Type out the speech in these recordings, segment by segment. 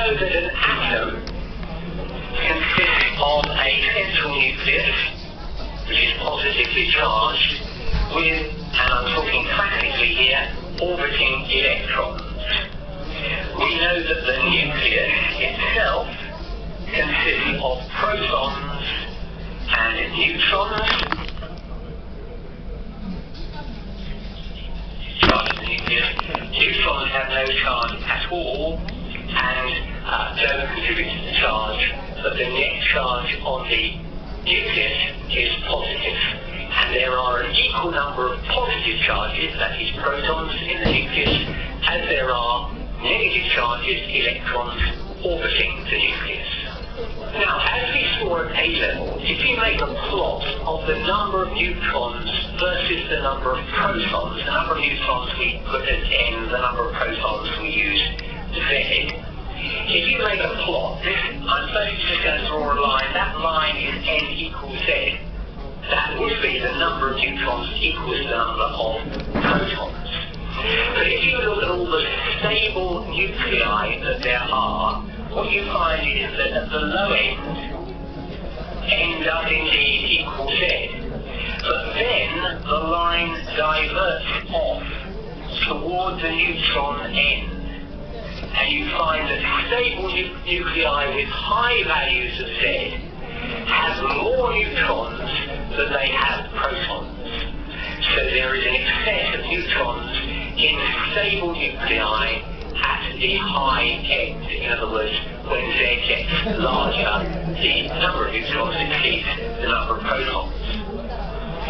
know that an atom consists of a central nucleus, which is positively charged, with, and I'm talking classically here, orbiting electrons. We know that the nucleus itself consists of protons and neutrons. Charge of the nucleus. Neutrons have no charge at all and don't contribute to the charge, but the net charge on the nucleus is positive. And there are an equal number of positive charges, that is protons, in the nucleus, as there are negative charges, electrons, orbiting the nucleus. Now, as we saw at A-level, if you make a plot of the number of neutrons versus the number of protons, the number of neutrons we put as N, the number of protons we use Z, if you make a plot, I'm supposed to just going to draw a line, that line is N equals Z. That would be the number of neutrons equals the number of protons. But if you look at all the stable nuclei that there are, what you find is that at the low end, N does indeed equal Z. But then the line diverts off toward the neutron end. And you find that stable nuclei with high values of Z have more neutrons than they have protons. So there is an excess of neutrons in stable nuclei at the high end. In other words, when Z gets larger, the number of neutrons exceeds the number of protons.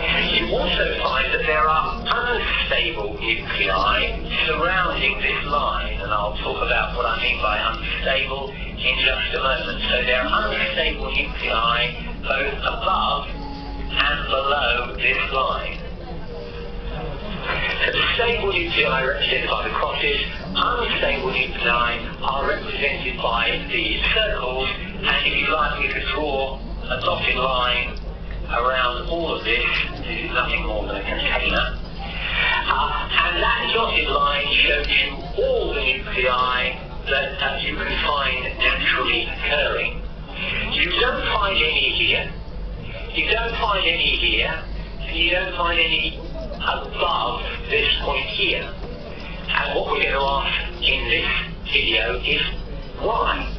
You also find that there are unstable nuclei surrounding this line, and I'll talk about what I mean by unstable in just a moment. So there are unstable nuclei both above and below this line. So the stable nuclei are represented by the crosses, unstable nuclei are represented by the circles, and if you like, we could draw a dotted line around all of this. This is nothing more than a container. And that dotted line shows you all the nuclei that you can find naturally occurring. You don't find any here, you don't find any here, and you don't find any above this point here. And what we're going to ask in this video is why?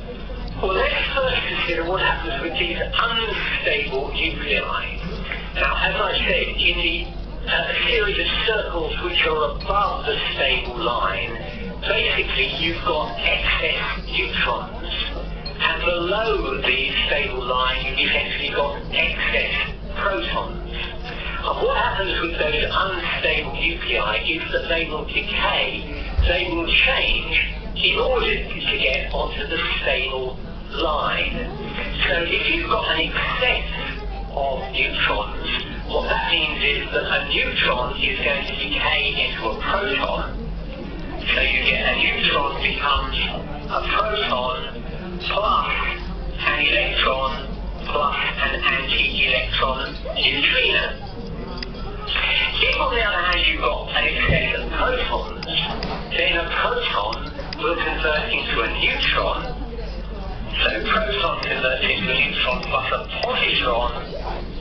Well, let's first consider what happens with these unstable nuclei. Now, as I said, in the series of circles which are above the stable line, basically you've got excess neutrons. And below the stable line, you've essentially got excess protons. And what happens with those unstable nuclei is that they will decay, they will change in order to get onto the stable line. So if you've got an excess of neutrons, what that means is that a neutron is going to decay into a proton. So you get a neutron becomes a proton plus an electron plus an anti-electron neutrino. If on the other hand you've got an excess of protons, then a proton will convert into a neutron. So proton converts into a neutron plus a positron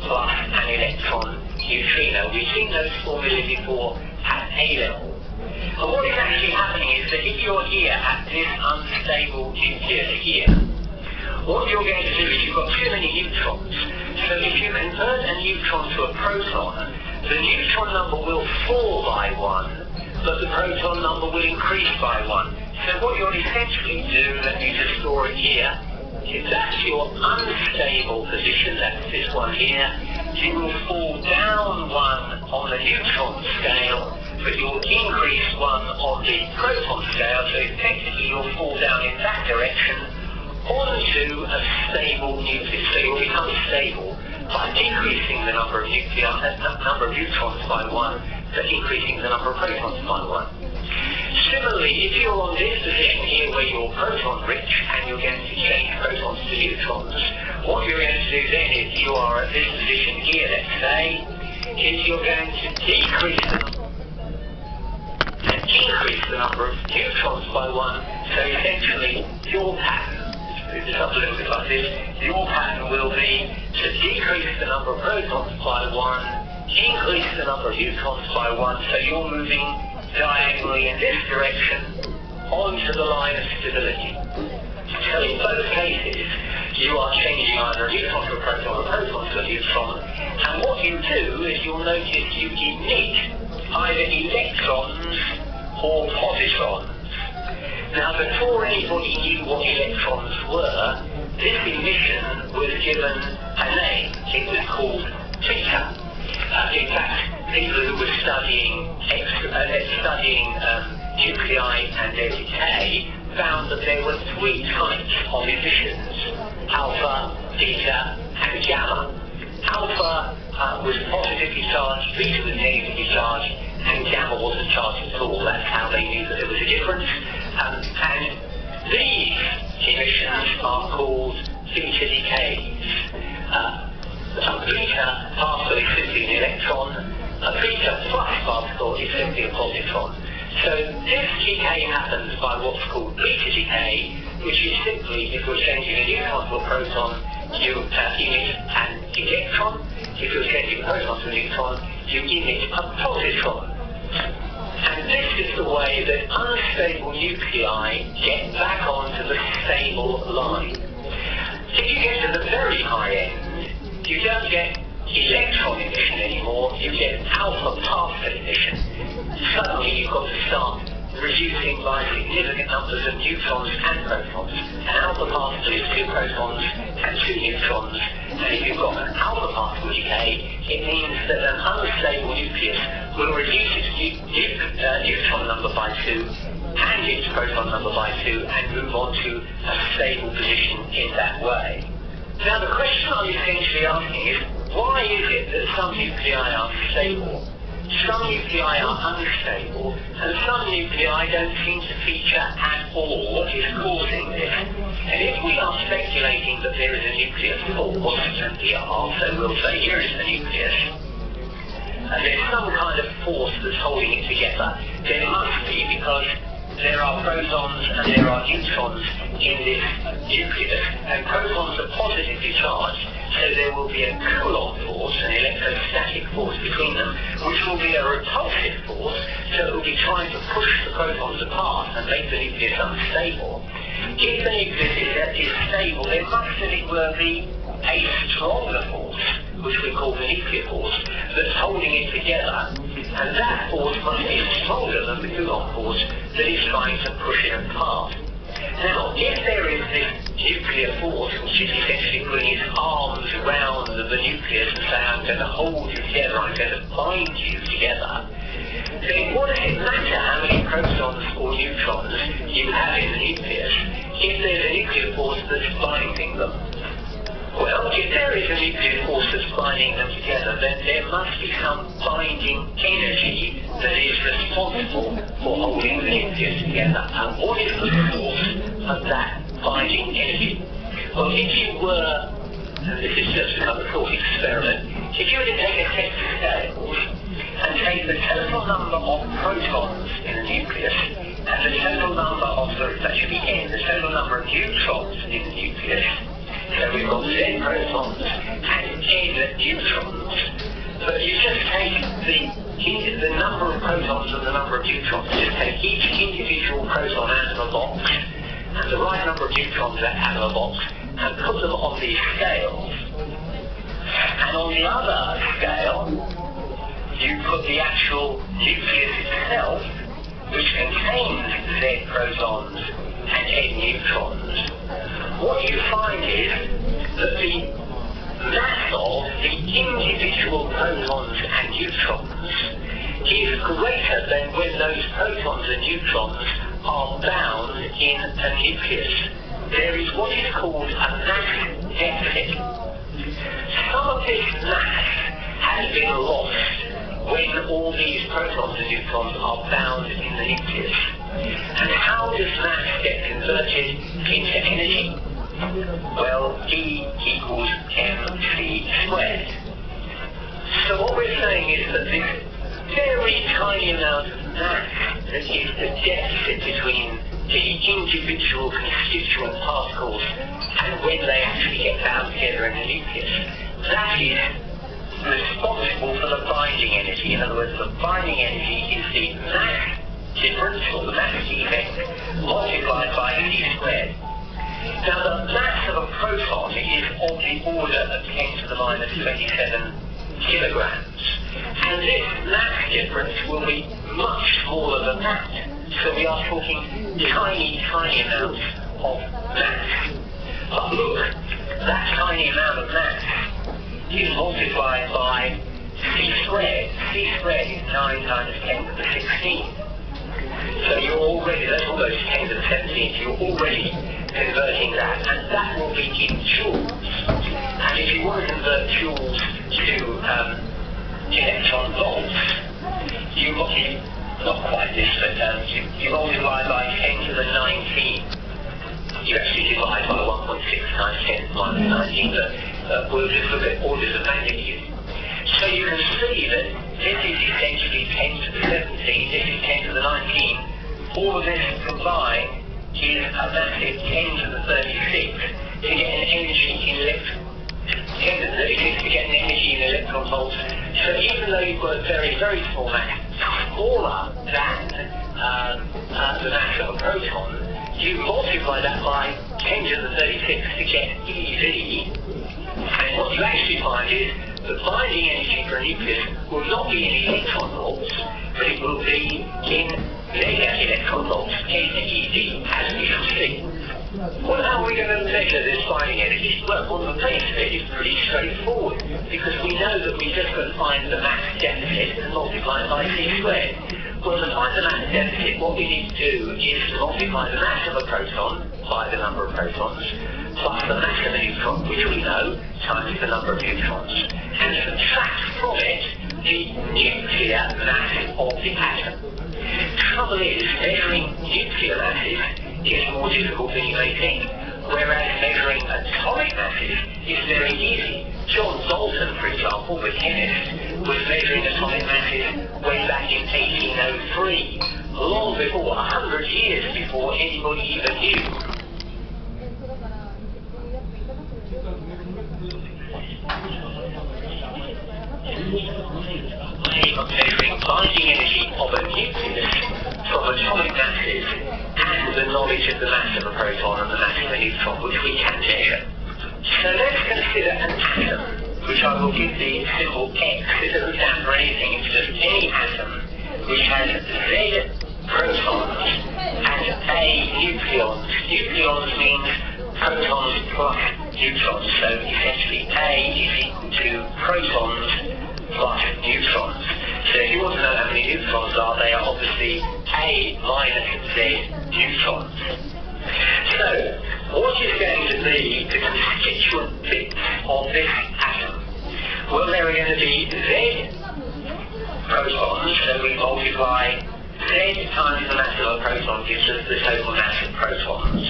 plus an electron neutrino. We've seen those formulas before at A-level. And what is actually happening is that if you're here at this unstable nucleus here, what you're going to do is you've got too many neutrons. So if you convert a neutron to a proton, the neutron number will fall by 1, but the proton number will increase by 1. So what you'll essentially do, let me just draw it here, is that's your unstable position, that's this one here. You will fall down 1 on the neutron scale, but you'll increase 1 on the proton scale, so effectively you'll fall down in that direction onto a stable nucleus. So you'll become stable by decreasing the number of neutrons by 1, but increasing the number of protons by 1. Similarly, if you're on this position here where you're proton rich and you're going to change protons to neutrons, what you're going to do then is you are at this position here, let's say, is you're going to decrease and increase the number of neutrons by 1, so essentially your pattern, move this up a little bit like this, your pattern will be to decrease the number of protons by 1, increase the number of neutrons by 1, so you're moving diagonally in this direction onto the line of stability. So in both cases, you are changing either a neutron to a proton or a proton to a neutron, and what you do is you'll notice you emit either electrons or positrons. Now, before anybody knew what electrons were, this emission was given a name. It was called beta. In fact, people who were studying nuclei and their decay found that there were 3 types of emissions: alpha, beta, and gamma. Alpha was positively charged, beta was negatively charged, and gamma wasn't charged at all. That's how they knew that there was a difference. And these emissions are called beta decays. A beta particle is simply an electron. A beta plus particle is simply a positron. So this decay happens by what's called beta decay, which is simply, if you're changing a neutron to a proton, you emit an electron. If you're changing a proton to a neutron, you emit a positron. And this is the way that unstable nuclei get back onto the stable line. If you get to the very high end, you don't get electron emission anymore, you get alpha particle emission. Suddenly you've got to start reducing by significant numbers of neutrons and protons. An alpha particle is 2 protons and 2 neutrons, and if you've got an alpha particle decay, it means that an unstable nucleus will reduce its neutron number by 2 and its proton number by 2 and move on to a stable position in that way. Now the question I'm essentially asking is, why is it that some nuclei are stable, some nuclei are unstable, and some nuclei don't seem to feature at all? What is causing this? And if we are speculating that there is a nucleus force, and we are, so we'll say here is the nucleus, and there's some kind of force that's holding it together, then it must be because there are protons and there are neutrons in this nucleus, and protons are positively charged, so there will be a Coulomb force, an electrostatic force between them, which will be a repulsive force, so it will be trying to push the protons apart and make the nucleus unstable. If the nucleus is stable, there must, as it were, be a stronger force, which we call the nuclear force, that's holding it together, and that force must be stronger than the Coulomb force that is trying to push it apart. Now, if there is this nuclear force, which is essentially putting its arms around the nucleus and saying, I'm going to hold you together, I'm going to bind you together, then what does it matter how many protons or neutrons you have in the nucleus if there's a nuclear force that's binding them? Well, if there is a nuclear force that's binding them together, then there must be some binding energy that is responsible for holding the nucleus together. And what is the source of that binding energy? Well, if you were, and this is just another thought experiment, if you were to take a set of scales and take the total number of protons in the nucleus and the total number of, that should be N, the total number of neutrons in the nucleus, so we've got Z protons and N neutrons, but you just take the number of protons and the number of neutrons, just take each individual proton out of a box and the right number of neutrons out of a box and put them on these scales. And on the other scale, you put the actual nucleus itself, which contains Z protons and N neutrons. What you find is that the mass of the individual protons and neutrons is greater than when those protons and neutrons are bound in a nucleus. There is what is called a mass deficit. Some of this mass has been lost when all these protons and neutrons are bound in the nucleus. And how does mass get converted into energy? Well, E equals mc squared. So what we're saying is that this very tiny amount of mass that is the deficit between the individual constituent particles and when they actually get bound together in the nucleus. That is responsible for the binding energy. In other words, the binding energy is the mass difference, or the mass defect, multiplied by c squared. Now, the mass of a proton is of the order of 10 to the minus 27 kilograms. And this mass difference will be much smaller than that. So we are talking tiny, tiny amounts of mass. But look, that tiny amount of mass is multiplied by c squared. C squared is 9 times 10 to the 16th. So you're already, that's almost 10 to the 17th, you're already converting that, and that will be in joules. And if you want to convert joules to electron volts, you multiply, not quite this, but you multiply by 10 to the 19. You actually divide by 1.6 times 10 minus 19, but we'll just look at orders of magnitude. So you can see that this is essentially 10 to the 17, this is 10 to the 19. All of this combined is a massive 10 to the 36 to get an energy in 10 to the 36 to get an energy in electron volts. So even though you've got a very, very small mass, smaller than the mass of a proton, you multiply that by 10 to the 36 to get EV, and what you actually find is the binding energy for a nucleus will not be in electron volts, but it will be in mega electron volts, NeV, as we shall see. Well, how are we going to measure this binding energy? Well, on the face of it, it's pretty straightforward, because we know that we just got to find the mass deficit and multiply it by c squared. Well, to find the mass deficit, what we need to do is to multiply the mass of a proton by the number of protons, plus the mass of a neutron, which we know, times the number of neutrons, and subtract from it the nuclear mass of the atom. The trouble is, measuring nuclear masses is more difficult than you may think, whereas measuring atomic masses is very easy. John Dalton, for example, the chemist, was measuring atomic masses way back in 1803, long before, 100 years before anybody even knew. Of measuring binding energy of a nucleus from atomic masses and the knowledge of the mass of a proton and the mass of a neutron, which we can measure. So let's consider an atom, which I will give the symbol X. It doesn't stand for anything, it's just any atom which has Z protons and A nucleons. Nucleons means protons plus neutrons, so essentially A is equal to protons plus neutrons. So if you want to know how many neutrons are, they are obviously A minus Z neutrons. So, what is going to be the constituent bits of this atom? Well, there are going to be Z protons, so we multiply Z times the mass of a proton gives us the total mass of protons.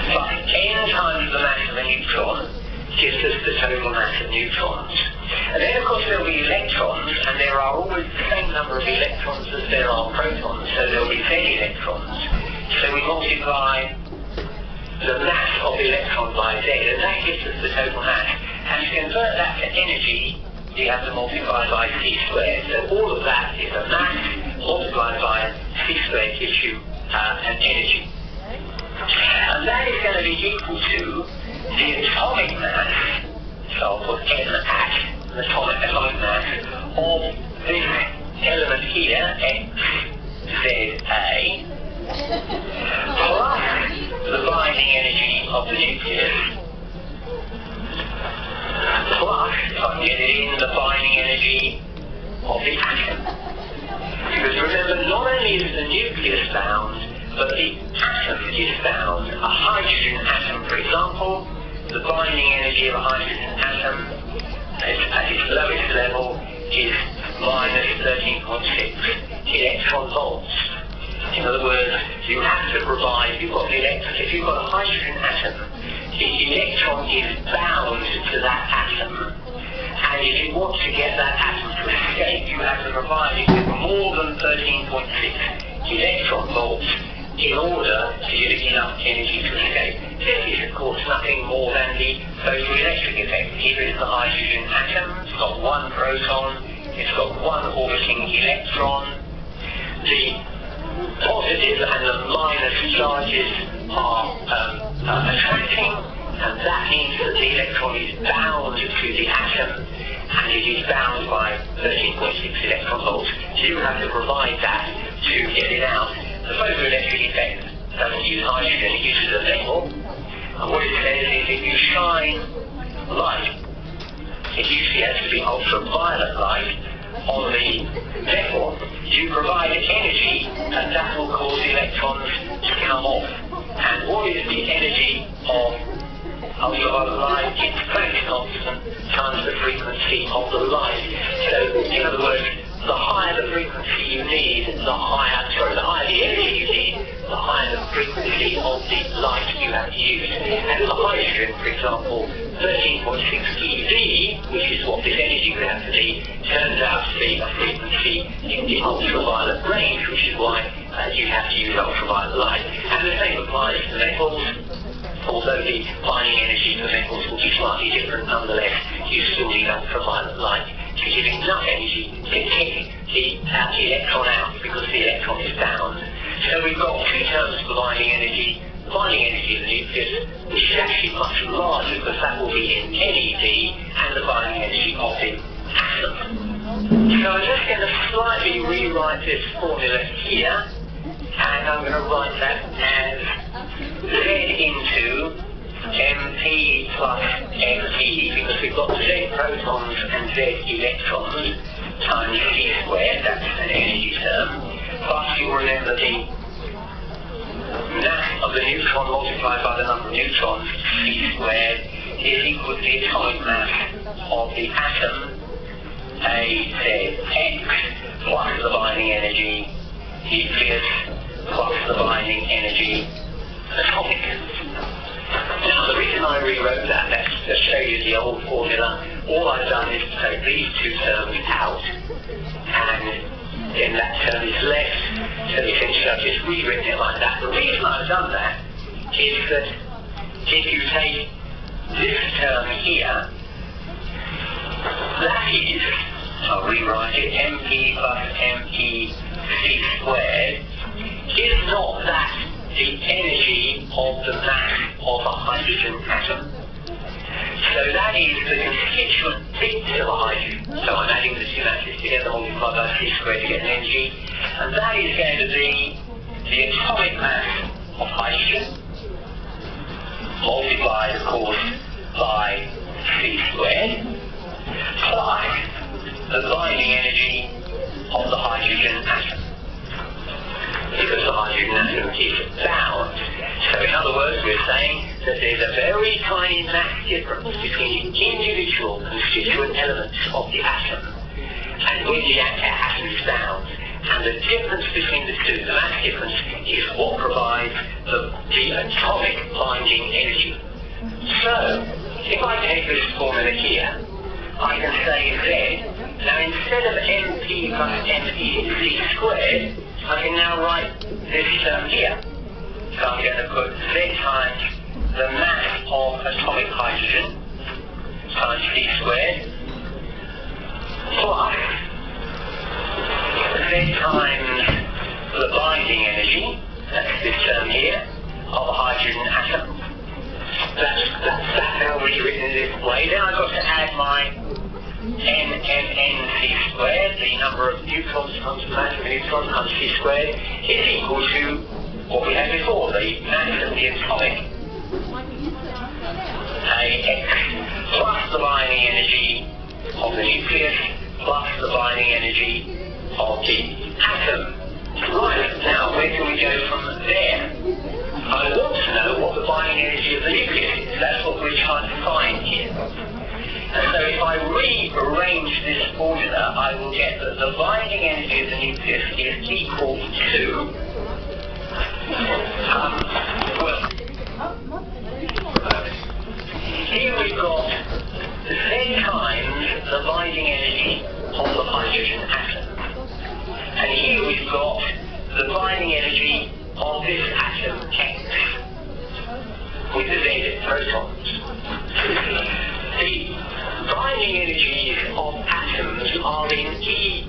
Plus N times the mass of a neutron gives us the total mass of neutrons. And then, of course, there will be electrons, and there are always the same number of electrons as there are protons, so there will be Z electrons. So we multiply the mass of the electron by Z, and that gives us the total mass. And to convert that to energy, you have to multiply by c squared. So all of that is a mass multiplied by c squared gives you an energy. And that is going to be equal to the atomic mass, so I'll put N at the atomic mass of this element here, X, Z, A, plus the binding energy of the nucleus, plus, if I can get it in, the binding energy of the atom. Because remember, not only is the nucleus bound, but the atom is bound. A hydrogen atom, for example, the binding energy of a hydrogen atom at its lowest level is minus 13.6 electron volts. In other words, you have to provide, if you've got a hydrogen atom, the electron is bound to that atom, and if you want to get that atom to escape, you have to provide it with more than 13.6 electron volts in order to give it enough energy to escape. This is, of course, nothing more than the photoelectric effect. Here is the hydrogen atom. It's got one proton. It's got one orbiting electron. The positive and the minus charges are attracting, and that means that the electron is bound to the atom, and it is bound by 13.6 electron volts. So you have to provide that to get it out. The photoelectric effect doesn't use hydrogen, it uses a metal. And what it says is if you shine light, it usually has to be ultraviolet light, on the metal, you provide energy, and that will cause the electrons to come off. And what is the energy of ultraviolet light? It's Planck's constant times the frequency of the light. So, in other words, the higher the frequency you need, the higher the energy you need, the higher the frequency of the light you have to use. And for hydrogen, for example, 13.6 eV, which is what this energy would have to be, turns out to be a frequency in the ultraviolet range, which is why you have to use ultraviolet light. And the same applies to metals. Although the binding energy for metals will be slightly different, nonetheless, you still need ultraviolet light to give enough energy to kick the electron out, because the electron is bound. So we've got two terms for binding energy. The binding energy of the nucleus, which is actually much larger, because that will be in NeV, and the binding energy of the atom. So I'm just going to slightly rewrite this formula here, and I'm going to write that as Z into MP plus MP, because we've got Z protons and Z electrons times C squared, that's an energy term, plus you'll remember the mass of the neutron multiplied by the number of neutrons, C squared, is equal to the atomic mass of the atom, AZX, plus the binding energy, nucleus, plus the binding energy, atomic. Now, the reason I rewrote that, that's to show you the old formula. All I've done is to take these two terms out, and then that term is less. So essentially, I've just rewritten it like that. The reason I've done that is that if you take this term here, that is, I'll rewrite it, MP plus MP C squared, is not that the energy of the mass of a hydrogen atom. So that is the constituent bits of a hydrogen. So I'm adding the two masses together, multiplied by C squared to get an energy. And that is going to be the atomic mass of hydrogen, multiplied, of course, by C squared, plus the binding energy of the hydrogen atom, because the hydrogen atom is bound. So in other words, we're saying that there's a very tiny mass difference between the individual constituent elements of the atom and when the atom is bound. And the difference between the two, the mass difference, is what provides the atomic binding energy. So, if I take this formula here, I can say Z. Now instead of MP plus MP squared, I can now write this term here. So I'm going to put Z times the mass of atomic hydrogen times C squared plus Z times the binding energy, that's this term here, of a hydrogen atom. That's now rewritten in this way. Then I've got to add my NC squared, the number of neutrons times the mass of neutrons times C squared, is equal to what we had before, the mass of the atomic AX plus the binding energy of the nucleus plus the binding energy of the atom. Right, now where can we go from there? I want to know what the binding energy of the nucleus is. That's what we're trying to find here. And so if I rearrange this formula, I will get that the binding energy of the nucleus is equal to, here we've got Z times the binding energy of the hydrogen atom. And here we've got the binding energy of this protons. The binding energies of atoms are in E